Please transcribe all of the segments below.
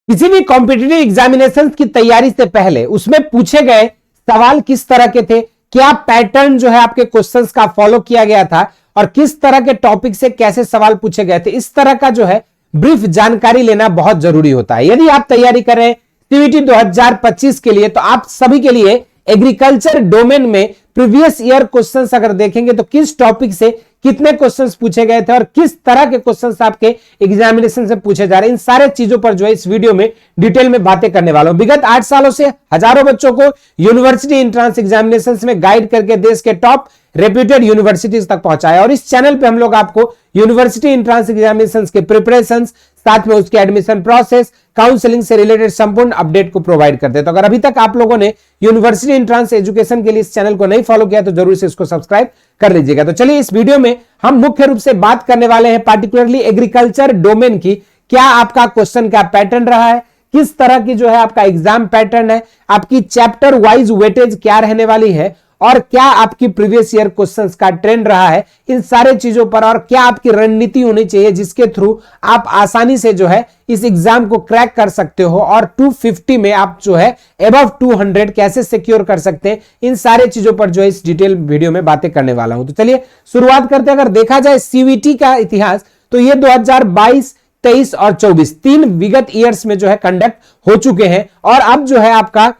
किसी भी competitive examination की तैयारी से पहले उसमें पूछे गए सवाल किस तरह के थे, क्या पैटर्न जो है आपके क्वेश्चंस का फॉलो किया गया था और किस तरह के टॉपिक से कैसे सवाल पूछे गए थे, इस तरह का जो है ब्रीफ जानकारी लेना बहुत जरूरी होता है। यदि आप तैयारी कर रहे हैं सीवीटी 2025 के लिए, तो आप सभी के लिए एग्रीकल्चर डोमेन में प्रीवियस ईयर क्वेश्चंस अगर देखेंगे तो किस टॉपिक से कितने क्वेश्चंस पूछे गए थे और किस तरह के क्वेश्चंस आपके एग्जामिनेशन से पूछे जा रहे हैं, इन सारे चीजों पर जो है इस वीडियो में डिटेल में बातें करने वाला हूं। विगत 8 सालों से हजारों बच्चों को यूनिवर्सिटी एंट्रेंस एग्जामिनेशंस में गाइड करके देश के टॉप रेप्यूटेड यूनिवर्सिटीज तक पहुंचाया और इस चैनल पे हम लोग आपको यूनिवर्सिटी एंट्रेंस एग्जामिनेशंस के प्रिपरेशंस, साथ में उसके एडमिशन प्रोसेस, काउंसलिंग से रिलेटेड संपूर्ण अपडेट को प्रोवाइड करते हैं। तो अगर अभी तक आप लोगों ने यूनिवर्सिटी एंट्रेंस एजुकेशन के लिए इस चैनल को नहीं फॉलो किया तो जरूर से इसको सब्सक्राइब कर लीजिएगा। तो चलिए इस वीडियो में हम मुख्य रूप से बात करने वाले हैं पार्टिकुलरली एग्रीकल्चर डोमेन की। क्या आपका क्वेश्चन का पैटर्न रहा है, किस तरह की जो है आपका एग्जाम पैटर्न है, आपकी चैप्टर वाइज वेटेज क्या रहने वाली है और क्या आपकी प्रीवियस ईयर क्वेश्चंस का ट्रेंड रहा है, इन सारे चीजों पर, और क्या आपकी रणनीति होनी चाहिए जिसके थ्रू आप आसानी से जो है इस एग्जाम को क्रैक कर सकते हो और 250 में आप जो है अबव 200 कैसे सिक्योर कर सकते हैं, इन सारे चीजों पर जो है इस डिटेल वीडियो में बातें करने वाला हूं। तो चलिए शुरुआत करते हैं। अगर देखा जाए सीवीटी का इतिहास तो ये 2022, 23 और 24 तीन विगत ईयर्स में जो है कंडक्ट हो चुके हैं और अब जो है आपका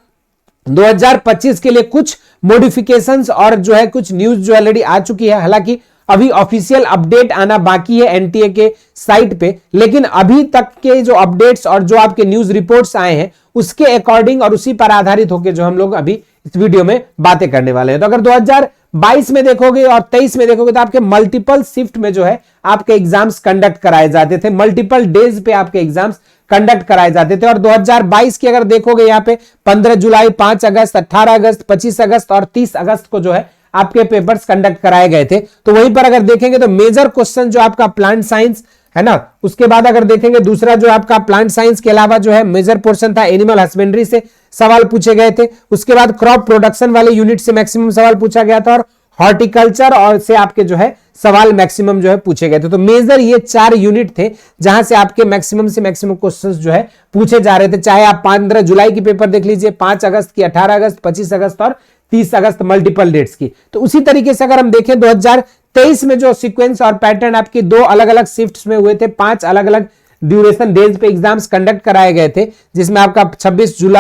2025 के लिए कुछ मॉडिफिकेशंस और जो है कुछ न्यूज जो ऑलरेडी आ चुकी है। हालांकि अभी ऑफिशियल अपडेट आना बाकी है एनटीए के साइट पे, लेकिन अभी तक के जो अपडेट्स और जो आपके न्यूज रिपोर्ट्स आए हैं उसके अकॉर्डिंग और उसी पर आधारित होकर जो हम लोग अभी इस वीडियो में बातें करने वाले हैं। तो अगर 2022 में देखोगे और 23 में देखोगे तो आपके मल्टीपल शिफ्ट में जो है आपके एग्जाम्स कंडक्ट कराए जाते थे, मल्टीपल डेज पे आपके एग्जाम्स कंडक्ट कराए जाते थे। और 2022 की अगर देखोगे यहाँ पे 15 जुलाई, 5 अगस्त, 18 अगस्त, 25 अगस्त और 30 अगस्त को जो है आपके पेपर्स कंडक्ट कराए गए थे। तो वहीं पर अगर देखेंगे तो मेजर क्वेश्चन जो आपका प्लांट साइंस है ना, उसके बाद अगर देखेंगे दूसरा जो आपका प्लांट साइंस के अलावा जो है मेजर पोर्शन था एनिमल हस्बेंड्री से सवाल पूछे गए थे। उसके बाद क्रॉप प्रोडक्शन वाले यूनिट से मैक्सिमम सवाल पूछा गया था और हॉर्टिकल्चर और से आपके जो है सवाल मैक्सिमम जो है पूछे गए थे। तो मेजर ये 4 यूनिट थे जहां से आपके मैक्सिमम से मैक्सिमम क्वेश्चंस जो है पूछे जा रहे थे। चाहे आप 15 जुलाई की पेपर देख लीजिए, 5 अगस्त की, 18 अगस्त, 25 अगस्त और 30 अगस्त मल्टीपल डेट्स की। तो उसी तरीके से अगर हम देखें 2023 में जो सीक्वेंस और पैटर्न आपकी 2 अलग अलग शिफ्ट्स में हुए थे, 5 अलग अलग ड्यूरेशन डेज पे एग्जाम्स कंडक्ट कराए गए थे, जिसमें आपका 26 जून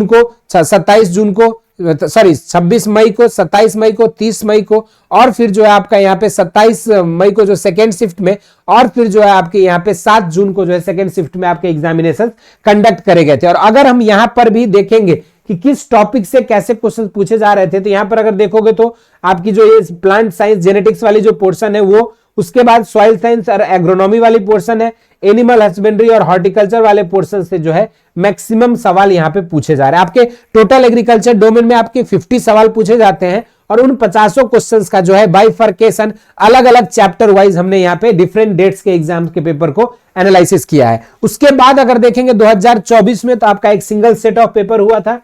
को, 26 मई को, 27 मई को, 30 मई को और फिर जो है आपका यहाँ पे 27 मई को जो सेकेंड शिफ्ट में और फिर जो है आपके यहाँ पे 7 जून को जो है सेकेंड शिफ्ट में आपके एग्जामिनेशन कंडक्ट करे गए थे। और अगर हम यहाँ पर भी देखेंगे कि किस टॉपिक से कैसे क्वेश्चन पूछे जा रहे थे, तो यहाँ पर अगर देखोगे तो आपकी जो ये प्लांट साइंस जेनेटिक्स वाली जो पोर्शन है वो, उसके बाद सॉइल साइंस और एग्रोनॉमी वाली पोर्शन है, एनिमल हस्बेंड्री और हॉर्टिकल्चर वाले पोर्शन से जो है मैक्सिमम सवाल यहां पे पूछे जा रहे हैं। आपके टोटल एग्रीकल्चर डोमेन में आपके 50 सवाल पूछे जाते हैं और उन 50 क्वेश्चंस का जो है बाइफर्केशन अलग अलग चैप्टर वाइज हमने यहाँ पे डिफरेंट डेट्स के एग्जाम के पेपर को एनालिसिस किया है। उसके बाद अगर देखेंगे 2024 में तो आपका एक सिंगल सेट ऑफ पेपर हुआ था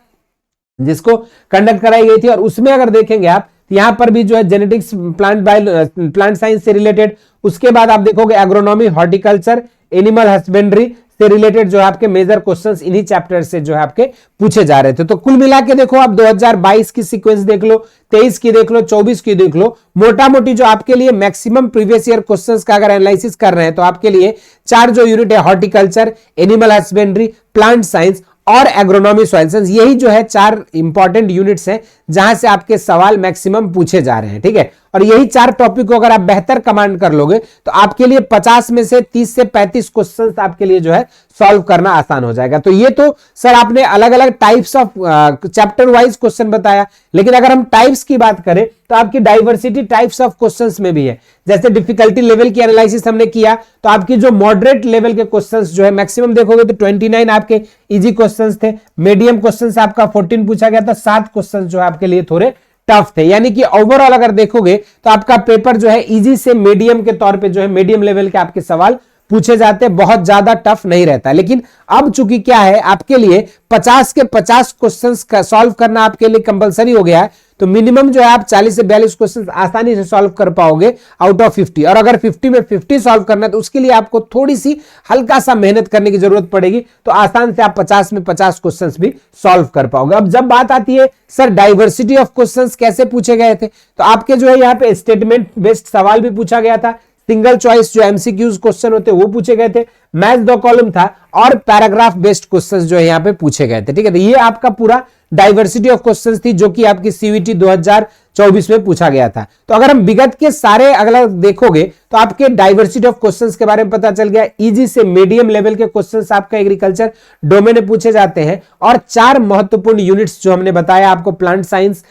जिसको कंडक्ट कराई गई थी और उसमें अगर देखेंगे आप यहां पर भी जो है जेनेटिक्स, प्लांट साइंस से रिलेटेड, उसके बाद आप देखोगे एग्रोनॉमी, हॉर्टिकल्चर, एनिमल हस्बेंड्री से रिलेटेड जो है आपके मेजर क्वेश्चंस इन्हीं चैप्टर से जो है आपके पूछे जा रहे थे। तो कुल मिला के देखो आप 2022 की सीक्वेंस देख लो, 23 की देख लो, 24 की देख लो, मोटा मोटी जो आपके लिए मैक्सिमम प्रीवियस ईयर क्वेश्चंस का अगर एनालिसिस कर रहे हैं तो आपके लिए 4 जो यूनिट है horticulture, animal husbandry, plant science और एग्रोनॉमी सॉइल साइंस, यही जो है 4 इंपॉर्टेंट यूनिट्स हैं जहां से आपके सवाल मैक्सिमम पूछे जा रहे हैं। ठीक है, और यही 4 टॉपिक को अगर आप बेहतर कमांड कर लोगे तो आपके लिए 50 में से 30 से 35 क्वेश्चंस आपके लिए जो है सॉल्व करना आसान हो जाएगा। तो ये तो सर आपने अलग अलग types of chapter wise question बताया, लेकिन अगर हम टाइप्स की बात करें तो आपकी डाइवर्सिटी टाइप्स ऑफ क्वेश्चंस में भी है। जैसे डिफिकल्टी लेवल की एनालिसिस हमने किया तो आपकी जो मॉडरेट लेवल के क्वेश्चंस जो है मैक्सिमम देखोगे तो 29 आपके इजी क्वेश्चंस थे, मीडियम क्वेश्चंस आपका 14 पूछा गया था, 7 क्वेश्चंस जो है आपके लिए थोड़े टफ थे। यानी कि ओवरऑल अगर देखोगे तो आपका पेपर जो है इजी से मीडियम के तौर पे जो है मीडियम लेवल के आपके सवाल पूछे जाते हैं, बहुत ज्यादा टफ नहीं रहता। लेकिन अब चूंकि क्या है, आपके लिए 50 के 50 क्वेश्चंस का सॉल्व करना आपके लिए कंपलसरी हो गया है, तो मिनिमम जो है आप 40 से 42 क्वेश्चंस आसानी से सॉल्व कर पाओगे आउट ऑफ 50। और अगर 50 में 50 सॉल्व करना है तो उसके लिए आपको थोड़ी सी हल्का सा मेहनत करने की जरूरत पड़ेगी, तो आसान से आप 50 में 50 क्वेश्चंस भी सॉल्व कर पाओगे। अब जब बात आती है सर डाइवर्सिटी ऑफ क्वेश्चंस कैसे पूछे गए थे, तो आपके जो है यहाँ पे स्टेटमेंट बेस्ड सवाल भी पूछा गया था, सिंगल चॉइस जो एमसीक्यूज क्वेश्चन होते हैं वो पूछे गए थे, मैच द कॉलम था, और पैराग्राफ बेस्ड क्वेश्चंस जो है यहाँ पे पूछे गए थे। ठीक है, तो ये आपका पूरा डाइवर्सिटी ऑफ क्वेश्चंस थी जो कि आपकी सीवीटी 2024 में पूछा गया था। तो अगर हम विगत के सारे अगला देखोगे तो आपके डाइवर्सिटी ऑफ क्वेश्चंस के बारे में पता चल गया। इजी से मीडियम लेवल के क्वेश्चंस आपका एग्रीकल्चर डोमेन में पूछे जाते हैं, और 4 महत्वपूर्ण यूनिट्स जो हमने बताया आपको, plant science,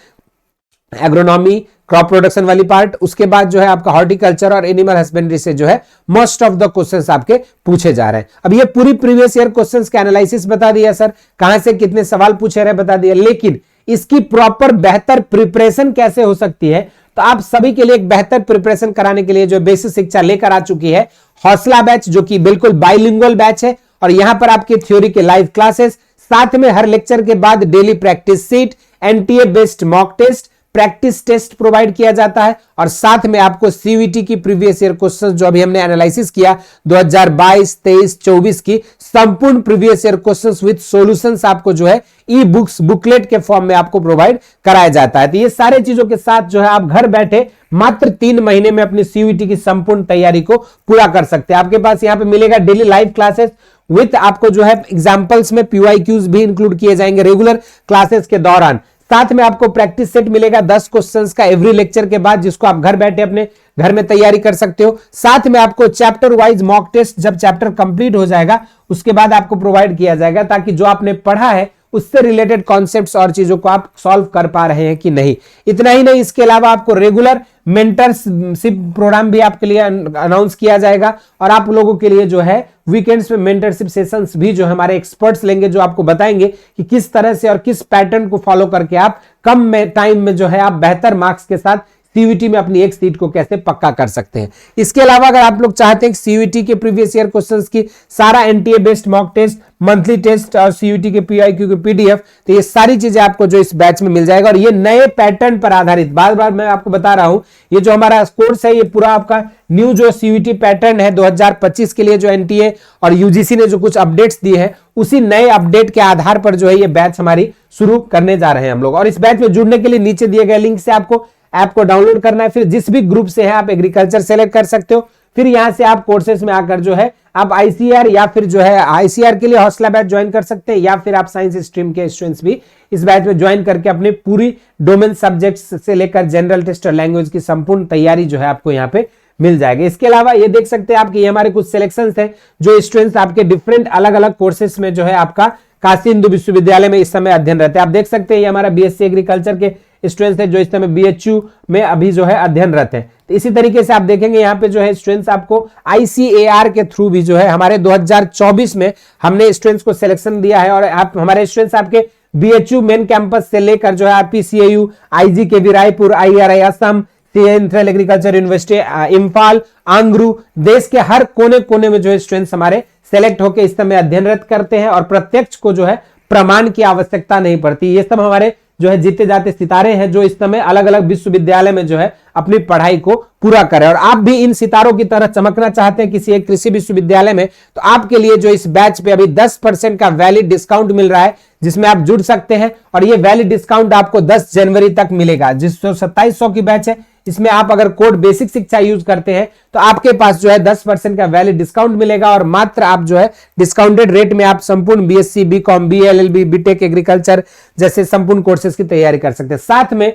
agronomy, crop production वाली पार्ट, उसके बाद जो है आपका हॉर्टिकल्चर और एनिमल हस्बेंड्री से जो है मोस्ट ऑफ द क्वेश्चंस आपके पूछे जा रहे हैं। अब ये पूरी प्रीवियस ईयर क्वेश्चंस का एनालिसिस बता दिया सर, कहां से कितने सवाल पूछे रहे बता दिया, लेकिन इसकी प्रॉपर बेहतर प्रिपरेशन कैसे हो सकती है, तो आप सभी के लिए एक बेहतर प्रिपरेशन कराने के लिए जो बेसिक शिक्षा लेकर आ चुकी है हौसला बैच, जो कि बिल्कुल बाइलिंगुअल बैच है। और यहां पर आपके थ्योरी के लाइव क्लासेस, साथ में हर लेक्चर के बाद daily practice sheet, NTA based mock test, practice test provide किया जाता है, और साथ में आपको सीवीटी की प्रीवियस ईयर क्वेश्चंस जो अभी हमने एनालिसिस किया 2022, 23, 24 की संपूर्ण previous year questions with solutions आपको जो है ई बुक्स बुकलेट के फॉर्म में आपको प्रोवाइड कराया जाता है। तो ये सारे चीजों के साथ जो है आप घर बैठे मात्र 3 महीने में अपनी सीवीटी की संपूर्ण तैयारी को पूरा कर सकते हैं। आपके पास यहाँ पे मिलेगा डेली लाइव क्लासेस विथ आपको जो है एग्जाम्पल्स में पीवाईक्यूज भी इंक्लूड किए जाएंगे रेगुलर क्लासेस के दौरान। साथ में आपको प्रैक्टिस सेट मिलेगा 10 क्वेश्चंस का एवरी लेक्चर के बाद, जिसको आप घर बैठे अपने घर में तैयारी कर सकते हो। साथ में आपको चैप्टर वाइज मॉक टेस्ट जब चैप्टर कंप्लीट हो जाएगा उसके बाद आपको प्रोवाइड किया जाएगा, ताकि जो आपने पढ़ा है उससे रिलेटेड कॉन्सेप्ट्स और चीजों को आप सॉल्व कर पा रहे हैं कि नहीं। इतना ही नहीं, इसके अलावा आपको रेगुलर मेंटरशिप प्रोग्राम भी आपके लिए अनाउंस किया जाएगा, और आप लोगों के लिए जो है वीकेंड्स में मेंटरशिप सेशंस भी जो हमारे एक्सपर्ट्स लेंगे, जो आपको बताएंगे कि किस तरह से और किस पैटर्न को फॉलो करके आप कम टाइम में जो है आप बेहतर मार्क्स के साथ सीवीटी में अपनी एक सीट को कैसे पक्का कर सकते हैं। इसके अलावा अगर आप लोग चाहते हैं कि सीवीटी के प्रीवियस ईयर क्वेश्चंस की सारा NTA based mock test, monthly test और सीवीटी के पीआईक्यू के पीडीएफ, तो ये सारी चीजें आपको जो इस बैच में मिल जाएगा। और ये नए पैटर्न पर आधारित, बार बार मैं आपको बता रहा हूं, ये जो हमारा कोर्स है ये पूरा आपका न्यू जो सीवीटी पैटर्न है 2025 के लिए जो एनटीए और यूजीसी ने जो कुछ अपडेट्स दिए हैं उसी नए अपडेट के आधार पर जो है ये बैच हमारी शुरू करने जा रहे हैं हम लोग। और इस बैच में जुड़ने के लिए नीचे दिए गए लिंक से आपको ऐप को डाउनलोड करना है, फिर जिस भी ग्रुप से है आप एग्रीकल्चर सेलेक्ट कर सकते हो, फिर यहां से आप कोर्सेज में आकर जो है आप आईसीआर या फिर जो है आईसीआर के लिए हौसला बैच ज्वाइन कर सकते हैं, या फिर आप साइंस स्ट्रीम के स्टूडेंट्स भी इस बैच में ज्वाइन करके अपने पूरी डोमेन सब्जेक्ट्स से लेकर जनरल टेस्ट और लैंग्वेज की संपूर्ण तैयारी जो है आपको यहाँ पे मिल जाएगी। इसके अलावा ये देख सकते हैं आपके ये हमारे कुछ सिलेक्शंस हैं जो स्टूडेंट्स आपके डिफरेंट अलग अलग कोर्सेज में जो है आपका काशी हिंदू विश्वविद्यालय में इस समय अध्ययन रहते हैं। आप देख सकते हैं ये हमारा बीएससी एग्रीकल्चर के स्टूडेंट्स हैं जो इस समय बीएचयू में अभी जो है अध्ययनरत हैं। तो इसी तरीके से आप देखेंगे यहाँ पे जो है स्टूडेंट्स आपको आईसीएआर के थ्रू भी जो है हमारे 2024 में हमने स्टूडेंट्स को सिलेक्शन दिया है, और आप हमारे स्टूडेंट्स आपके बीएचयू मेन कैंपस से लेकर जो है RPCAU, IGKV Raipur, IRI Assam, central agriculture university Imphal, ANGRAU, देश के हर कोने कोने में जो है स्टूडेंट्स हमारे सेलेक्ट होकर इस समय अध्ययनरत करते हैं, और प्रत्यक्ष को जो है प्रमाण की आवश्यकता नहीं पड़ती। ये सब हमारे जो है जीते जाते सितारे हैं जो इस समय अलग अलग विश्वविद्यालय में जो है अपनी पढ़ाई को पूरा करें। और आप भी इन सितारों की तरह चमकना चाहते हैं किसी एक कृषि विश्वविद्यालय में, तो आपके लिए जो इस बैच पे अभी 10% का वैलिड डिस्काउंट मिल रहा है, जिसमें आप जुड़ सकते हैं। और ये वैलिड डिस्काउंट आपको 10 जनवरी तक मिलेगा। जिस 2700 की बैच है इसमें आप अगर कोड बेसिक शिक्षा यूज करते हैं तो आपके पास जो है 10% का वैलिड डिस्काउंट मिलेगा, और मात्र आप जो है डिस्काउंटेड रेट में आप संपूर्ण BSc, BCom, BLLB, BTech, agriculture जैसे संपूर्ण कोर्सेज की तैयारी कर सकते हैं। साथ में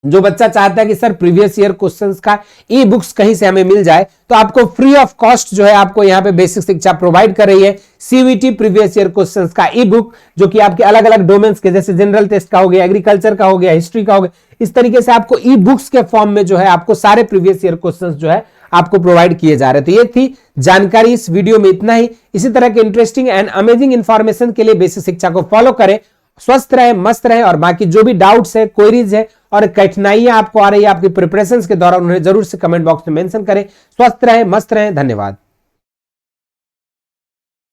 जो बच्चा चाहता है कि सर प्रीवियस ईयर क्वेश्चंस का ई बुक्स कहीं से हमें मिल जाए, तो आपको फ्री ऑफ कॉस्ट जो है आपको यहाँ पे बेसिक शिक्षा प्रोवाइड कर रही है सीवीटी प्रीवियस ईयर क्वेश्चंस का ई बुक, जो कि आपके अलग अलग डोमेन्स के जैसे जनरल टेस्ट का हो गया, एग्रीकल्चर का हो गया, हिस्ट्री का हो गया, इस तरीके से आपको ई बुक्स के फॉर्म में जो है आपको सारे प्रीवियस ईयर क्वेश्चंस जो है आपको प्रोवाइड किए जा रहे हैं। तो ये थी जानकारी इस वीडियो में, इतना ही। इसी तरह के इंटरेस्टिंग एंड अमेजिंग इंफॉर्मेशन के लिए बेसिक शिक्षा को फॉलो करें। स्वस्थ रहे, मस्त रहे, और बाकी जो भी डाउट्स है, क्वेरीज है और कठिनाइयां आपको आ रही है आपकी प्रिपरेशंस के दौरान, उन्हें जरूर से कमेंट बॉक्स में मेंशन करें। स्वस्थ रहे, मस्त रहे, धन्यवाद।